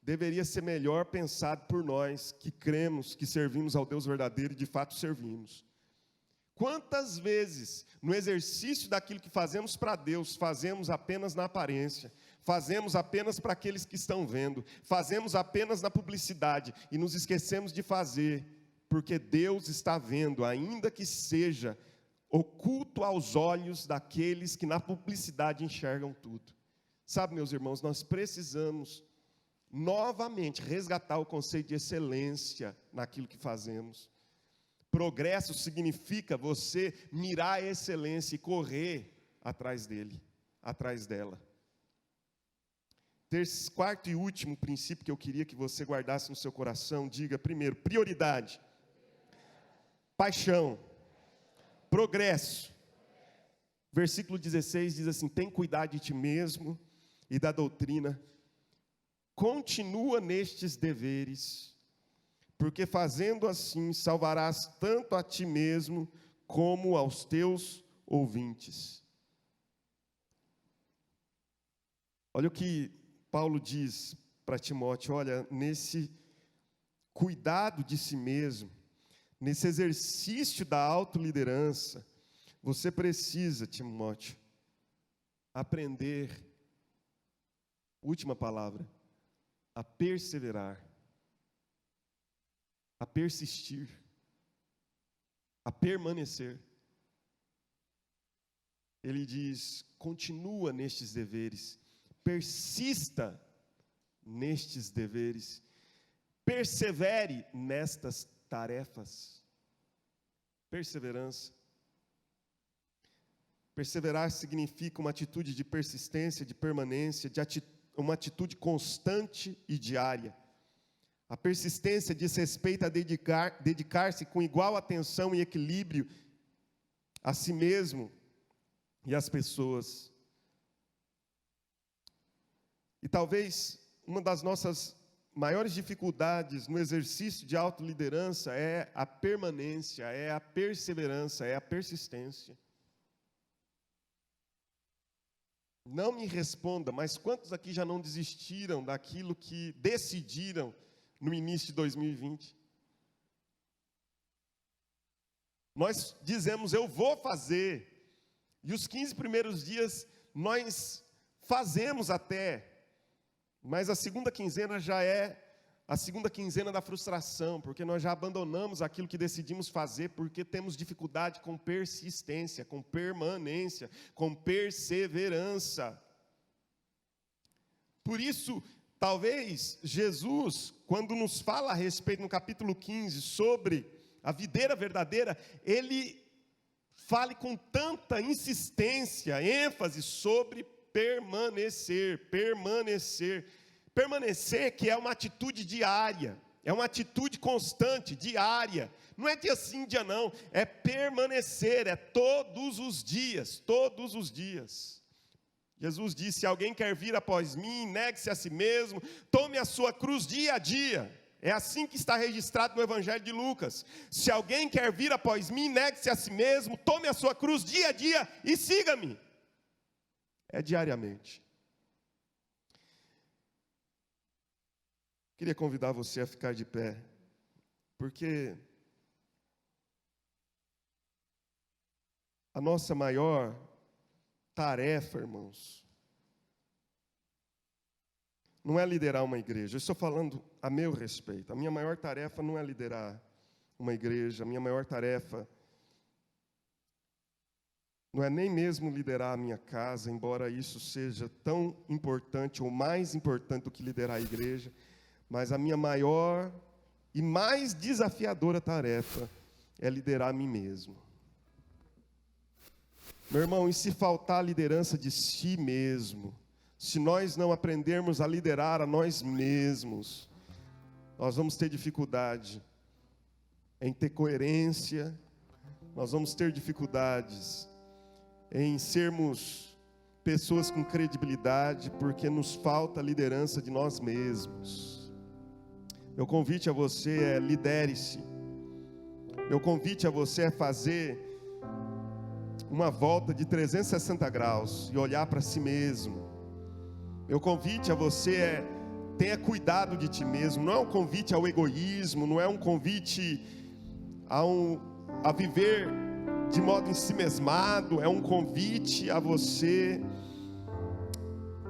deveria ser melhor pensado por nós que cremos, que servimos ao Deus verdadeiro e de fato servimos. Quantas vezes, no exercício daquilo que fazemos para Deus, fazemos apenas na aparência, fazemos apenas para aqueles que estão vendo, fazemos apenas na publicidade e nos esquecemos de fazer, porque Deus está vendo, ainda que seja oculto aos olhos daqueles que na publicidade enxergam tudo. Sabe, meus irmãos, nós precisamos novamente resgatar o conceito de excelência naquilo que fazemos. Progresso significa você mirar a excelência e correr atrás dele, atrás dela. Quarto e último princípio que eu queria que você guardasse no seu coração, diga primeiro: prioridade, paixão, progresso. Versículo 16 diz assim: tem cuidado de ti mesmo e da doutrina, continua nestes deveres, porque fazendo assim salvarás tanto a ti mesmo como aos teus ouvintes. Olha o que Paulo diz para Timóteo, olha, nesse cuidado de si mesmo, nesse exercício da autoliderança, você precisa, Timóteo, aprender, última palavra, a perseverar, a persistir, a permanecer. Ele diz, continua nestes deveres, persista nestes deveres, persevere nestas tarefas. Perseverança. Perseverar significa uma atitude de persistência, de permanência, uma atitude constante e diária. A persistência diz respeito a dedicar-se com igual atenção e equilíbrio a si mesmo e às pessoas. E talvez uma das nossas maiores dificuldades no exercício de autoliderança é a permanência, é a perseverança, é a persistência. Não me responda, mas quantos aqui já não desistiram daquilo que decidiram no início de 2020? Nós dizemos, eu vou fazer, e os 15 primeiros dias nós fazemos até, mas a segunda quinzena já é a segunda quinzena da frustração, porque nós já abandonamos aquilo que decidimos fazer, porque temos dificuldade com persistência, com permanência, com perseverança. Por isso, talvez Jesus, quando nos fala a respeito, no capítulo 15, sobre a videira verdadeira, ele fale com tanta insistência, ênfase sobre permanecer, permanecer. Permanecer, que é uma atitude diária, é uma atitude constante, diária. Não é dia sim, dia não, é permanecer, é todos os dias, todos os dias. Jesus disse, se alguém quer vir após mim, negue-se a si mesmo, tome a sua cruz dia a dia. É assim que está registrado no Evangelho de Lucas. Se alguém quer vir após mim, negue-se a si mesmo, tome a sua cruz dia a dia e siga-me. É diariamente. Queria convidar você a ficar de pé, porque a nossa maior tarefa, irmãos, não é liderar uma igreja. Eu estou falando a meu respeito. A minha maior tarefa não é liderar uma igreja. A minha maior tarefa não é nem mesmo liderar a minha casa, embora isso seja tão importante ou mais importante do que liderar a igreja. Mas a minha maior e mais desafiadora tarefa é liderar a mim mesmo. Meu irmão, e se faltar a liderança de si mesmo, se nós não aprendermos a liderar a nós mesmos, nós vamos ter dificuldade em ter coerência, nós vamos ter dificuldades em sermos pessoas com credibilidade, porque nos falta a liderança de nós mesmos. Meu convite a você é lidere-se. Meu convite a você é fazer uma volta de 360 graus e olhar para si mesmo. Meu convite a você é tenha cuidado de ti mesmo. Não é um convite ao egoísmo, não é um convite a viver de modo ensimesmado, é um convite a você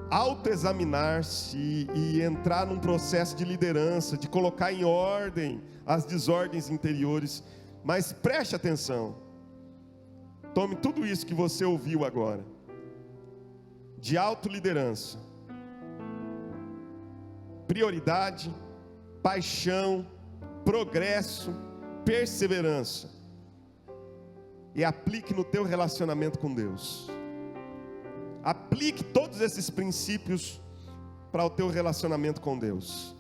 autoexaminar-se e entrar num processo de liderança, de colocar em ordem as desordens interiores. Mas preste atenção, tome tudo isso que você ouviu agora, de autoliderança, prioridade, paixão, progresso, perseverança, e aplique no teu relacionamento com Deus. Aplique todos esses princípios para o teu relacionamento com Deus.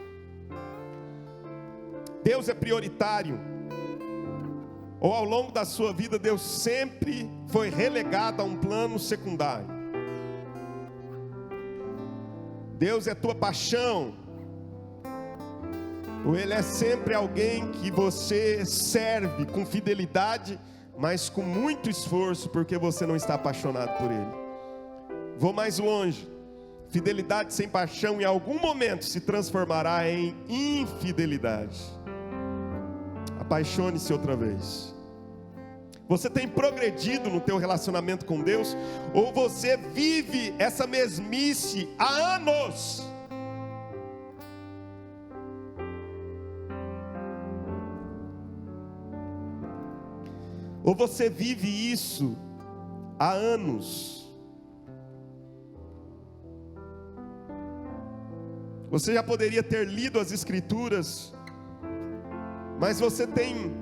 Deus é prioritário, ou ao longo da sua vida Deus sempre foi relegado a um plano secundário? Deus é tua paixão, Ou ele é sempre alguém que você serve com fidelidade, mas com muito esforço, porque você não está apaixonado por ele? Vou mais longe. Fidelidade sem paixão em algum momento se transformará em infidelidade. Apaixone-se outra vez. Você tem progredido no teu relacionamento com Deus, ou você vive essa mesmice há anos? Ou você vive isso há anos? Você já poderia ter lido as Escrituras, mas você tem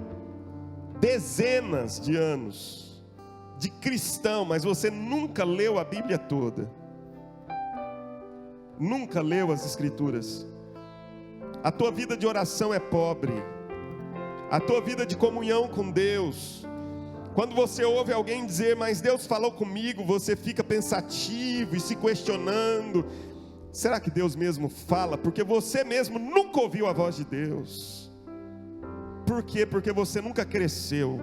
dezenas de anos de cristão, mas você nunca leu a Bíblia toda. Nunca leu as Escrituras. A tua vida de oração é pobre. A tua vida de comunhão com Deus, quando você ouve alguém dizer, mas Deus falou comigo, você fica pensativo e se questionando, será que Deus mesmo fala? Porque você mesmo nunca ouviu a voz de Deus. Por quê? Porque você nunca cresceu.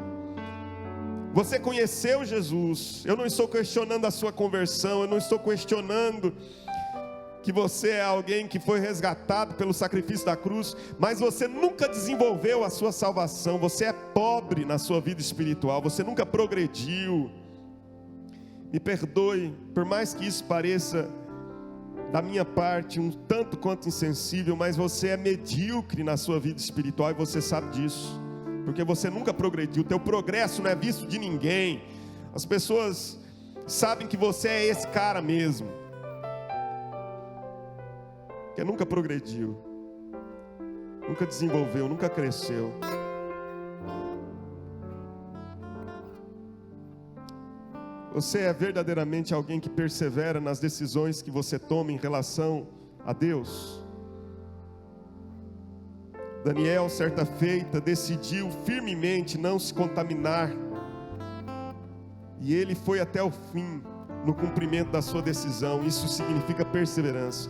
Você conheceu Jesus. Eu não estou questionando a sua conversão, eu não estou questionando que você é alguém que foi resgatado pelo sacrifício da cruz, mas você nunca desenvolveu a sua salvação. Você é pobre na sua vida espiritual, você nunca progrediu. Me perdoe, por mais que isso pareça da minha parte um tanto quanto insensível, mas você é medíocre na sua vida espiritual e você sabe disso, porque você nunca progrediu. O teu progresso não é visto de ninguém. As pessoas sabem que você é esse cara mesmo, que nunca progrediu, nunca desenvolveu, nunca cresceu. Você é verdadeiramente alguém que persevera nas decisões que você toma em relação a Deus? Daniel, certa feita, decidiu firmemente não se contaminar, e ele foi até o fim no cumprimento da sua decisão. Isso significa perseverança.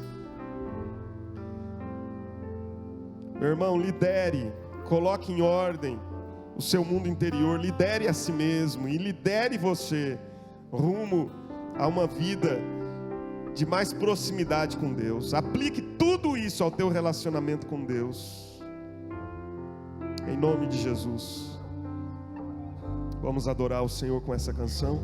Meu irmão, lidere, coloque em ordem o seu mundo interior, lidere a si mesmo e lidere você rumo a uma vida de mais proximidade com Deus. Aplique tudo isso ao teu relacionamento com Deus, em nome de Jesus. Vamos adorar o Senhor com essa canção.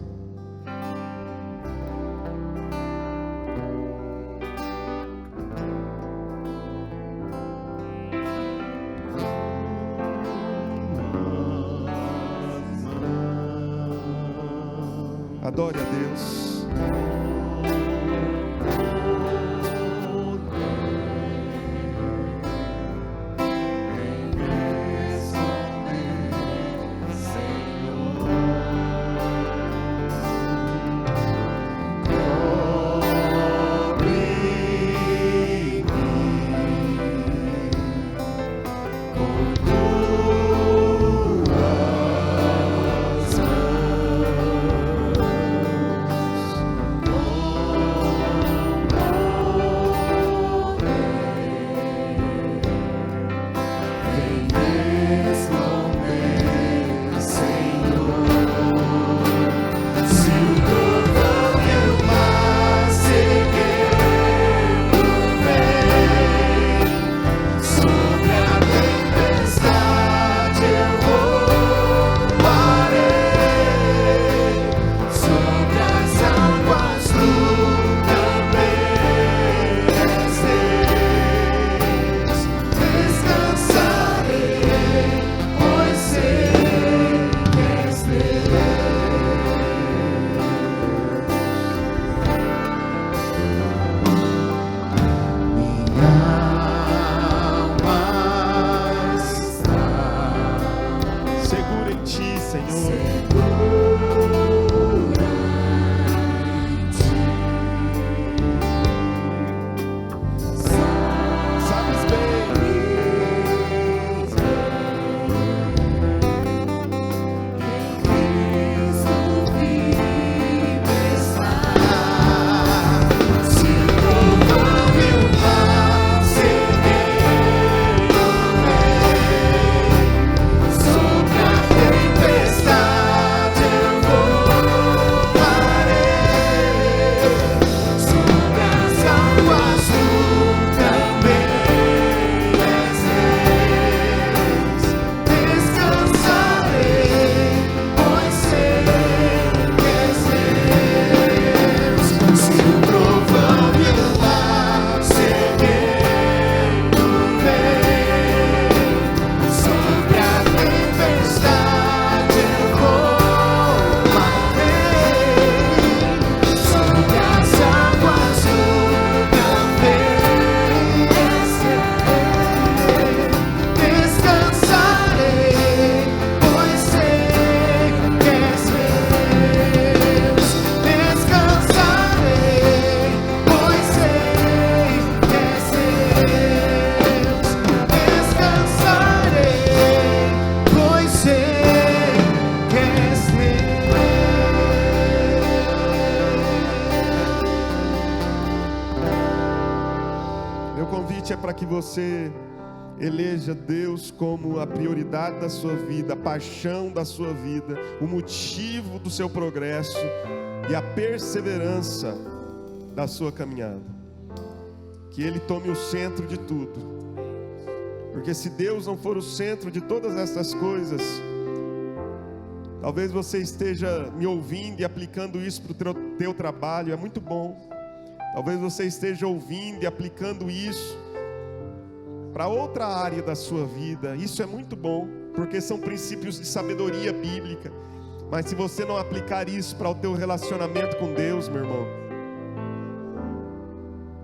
Adore a Deus. convite é para que você eleja Deus como a prioridade da sua vida, a paixão da sua vida, o motivo do seu progresso e a perseverança da sua caminhada. Que Ele tome o centro de tudo, porque se Deus não for o centro de todas essas coisas, talvez você esteja me ouvindo e aplicando isso para o teu trabalho, é muito bom. Talvez você esteja ouvindo e aplicando isso para outra área da sua vida, isso é muito bom, porque são princípios de sabedoria bíblica. Mas se você não aplicar isso para o teu relacionamento com Deus, meu irmão,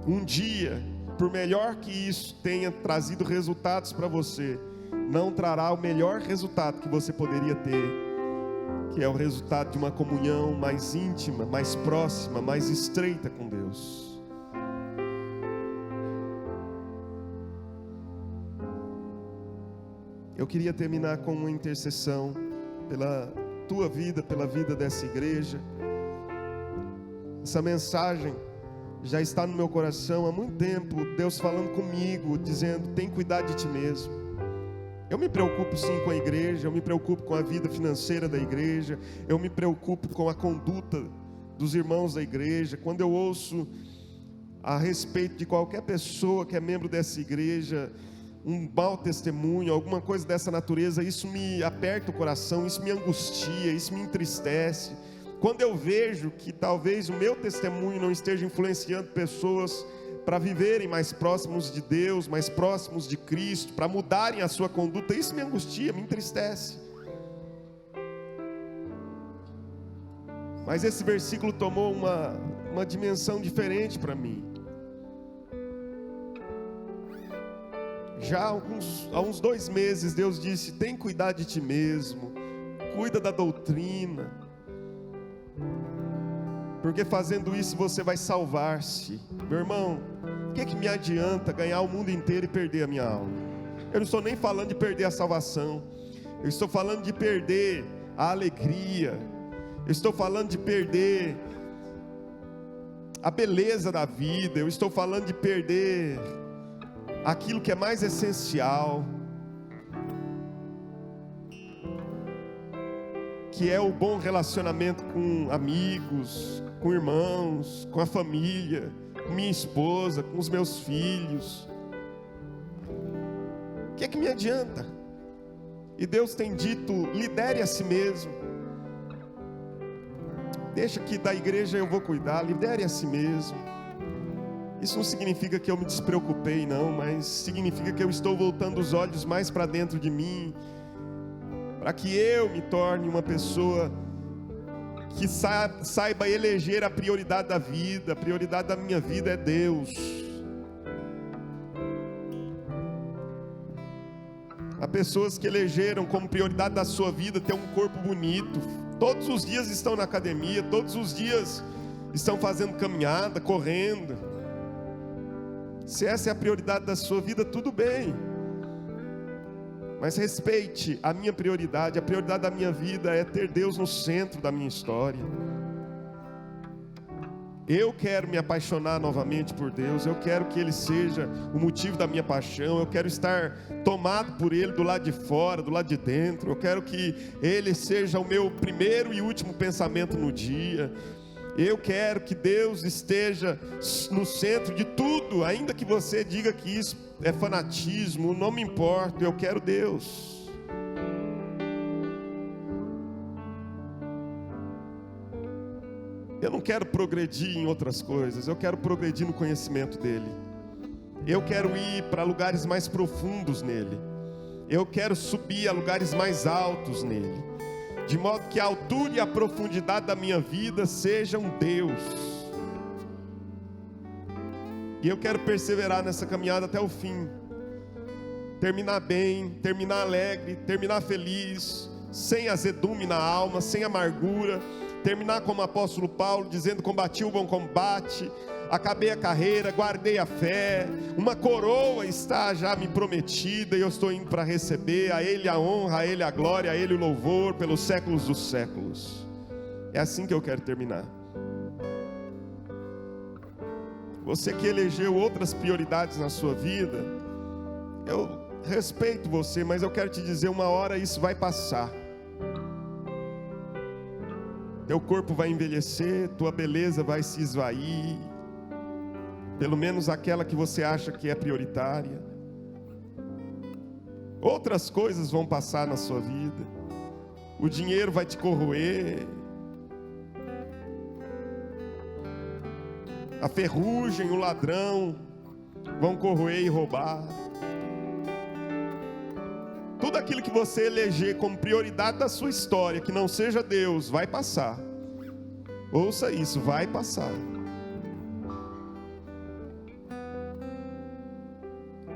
um dia, por melhor que isso tenha trazido resultados para você, não trará o melhor resultado que você poderia ter, que é o resultado de uma comunhão mais íntima, mais próxima, mais estreita com Deus. Eu queria terminar com uma intercessão pela tua vida, pela vida dessa igreja. Essa mensagem já está no meu coração há muito tempo, Deus falando comigo, dizendo: tem cuidado de ti mesmo. Eu me preocupo sim com a igreja, eu me preocupo com a vida financeira da igreja, eu me preocupo com a conduta dos irmãos da igreja. Quando eu ouço a respeito de qualquer pessoa que é membro dessa igreja, um mau testemunho, alguma coisa dessa natureza, isso me aperta o coração, isso me angustia, isso me entristece. Quando eu vejo que talvez o meu testemunho não esteja influenciando pessoas para viverem mais próximos de Deus, mais próximos de Cristo, para mudarem a sua conduta, isso me angustia, me entristece. Mas esse versículo tomou uma dimensão diferente para mim. Já há uns 2 meses Deus disse: tem cuidado de ti mesmo, cuida da doutrina, porque fazendo isso você vai salvar-se. Meu irmão, o que me adianta ganhar o mundo inteiro e perder a minha alma? Eu não estou nem falando de perder a salvação, eu estou falando de perder a alegria, eu estou falando de perder a beleza da vida, eu estou falando de perder aquilo que é mais essencial, que é o bom relacionamento com amigos, com irmãos, com a família, com minha esposa, com os meus filhos. O que é que me adianta? E Deus tem dito: lidere a si mesmo. Deixa que da igreja eu vou cuidar, lidere a si mesmo. Isso não significa que eu me despreocupei, não, mas significa que eu estou voltando os olhos mais para dentro de mim, para que eu me torne uma pessoa que saiba eleger a prioridade da vida. A prioridade da minha vida é Deus. Há pessoas que elegeram como prioridade da sua vida ter um corpo bonito. Todos os dias estão na academia, todos os dias estão fazendo caminhada, correndo. Se essa é a prioridade da sua vida, tudo bem. Mas respeite a minha prioridade. A prioridade da minha vida é ter Deus no centro da minha história. Eu quero me apaixonar novamente por Deus. Eu quero que Ele seja o motivo da minha paixão. Eu quero estar tomado por Ele do lado de fora, do lado de dentro. Eu quero que Ele seja o meu primeiro e último pensamento no dia. Eu quero que Deus esteja no centro de tudo. Ainda que você diga que isso é fanatismo, não me importa, eu quero Deus. Eu não quero progredir em outras coisas, eu quero progredir no conhecimento dEle. Eu quero ir para lugares mais profundos nele. Eu quero subir a lugares mais altos nele, de modo que a altura e a profundidade da minha vida sejam Deus. E eu quero perseverar nessa caminhada até o fim. Terminar bem, terminar alegre, terminar feliz, sem azedume na alma, sem amargura. Terminar como o apóstolo Paulo, dizendo: combati o bom combate, acabei a carreira, guardei a fé. Uma coroa está já me prometida e eu estou indo para receber. A Ele a honra, a Ele a glória, a Ele o louvor pelos séculos dos séculos. É assim que eu quero terminar. Você que elegeu outras prioridades na sua vida, eu respeito você, mas eu quero te dizer, uma hora isso vai passar. Teu corpo vai envelhecer, tua beleza vai se esvair, pelo menos aquela que você acha que é prioritária. Outras coisas vão passar na sua vida. O dinheiro vai te corroer. A ferrugem, o ladrão vão corroer e roubar. Tudo aquilo que você eleger como prioridade da sua história, que não seja Deus, vai passar. Ouça isso, vai passar.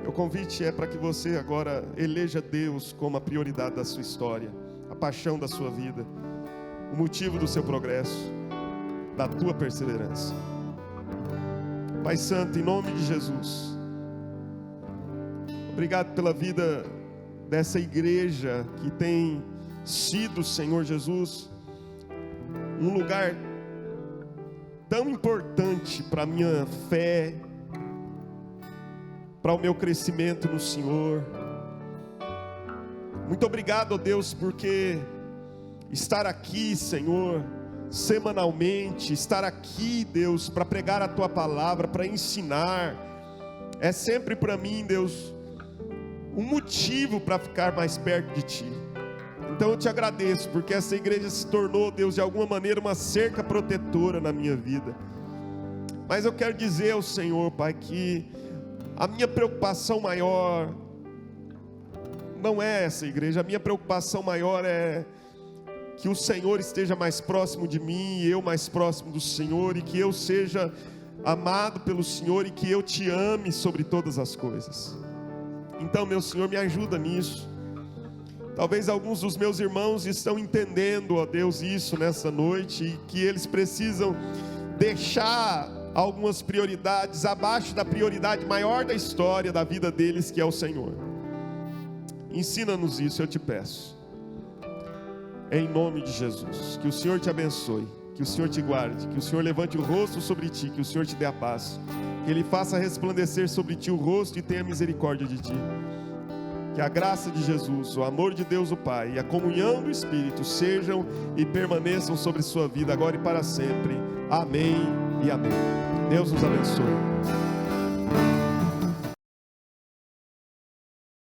Meu convite é para que você agora eleja Deus como a prioridade da sua história, a paixão da sua vida, o motivo do seu progresso, da tua perseverança. Pai Santo, em nome de Jesus, obrigado pela vida dessa igreja que tem sido, Senhor Jesus, um lugar tão importante para a minha fé, para o meu crescimento no Senhor. Muito obrigado, ó Deus, porque estar aqui, Senhor, semanalmente, estar aqui, Deus, para pregar a Tua palavra, para ensinar, é sempre para mim, Deus, um motivo para ficar mais perto de Ti. Então eu te agradeço, porque essa igreja se tornou, Deus, de alguma maneira uma cerca protetora na minha vida. Mas eu quero dizer ao Senhor, Pai, que a minha preocupação maior não é essa igreja. A minha preocupação maior é que o Senhor esteja mais próximo de mim, e eu mais próximo do Senhor, e que eu seja amado pelo Senhor, e que eu te ame sobre todas as coisas. Então, meu Senhor, me ajuda nisso. Talvez alguns dos meus irmãos estão entendendo, ó Deus, isso nessa noite, e que eles precisam deixar algumas prioridades abaixo da prioridade maior da história da vida deles, que é o Senhor. Ensina-nos isso, eu te peço, em nome de Jesus. Que o Senhor te abençoe, que o Senhor te guarde, que o Senhor levante o rosto sobre ti, que o Senhor te dê a paz, que Ele faça resplandecer sobre ti o rosto e tenha misericórdia de ti. Que a graça de Jesus, o amor de Deus o Pai e a comunhão do Espírito sejam e permaneçam sobre sua vida agora e para sempre. Amém e amém. Deus nos abençoe.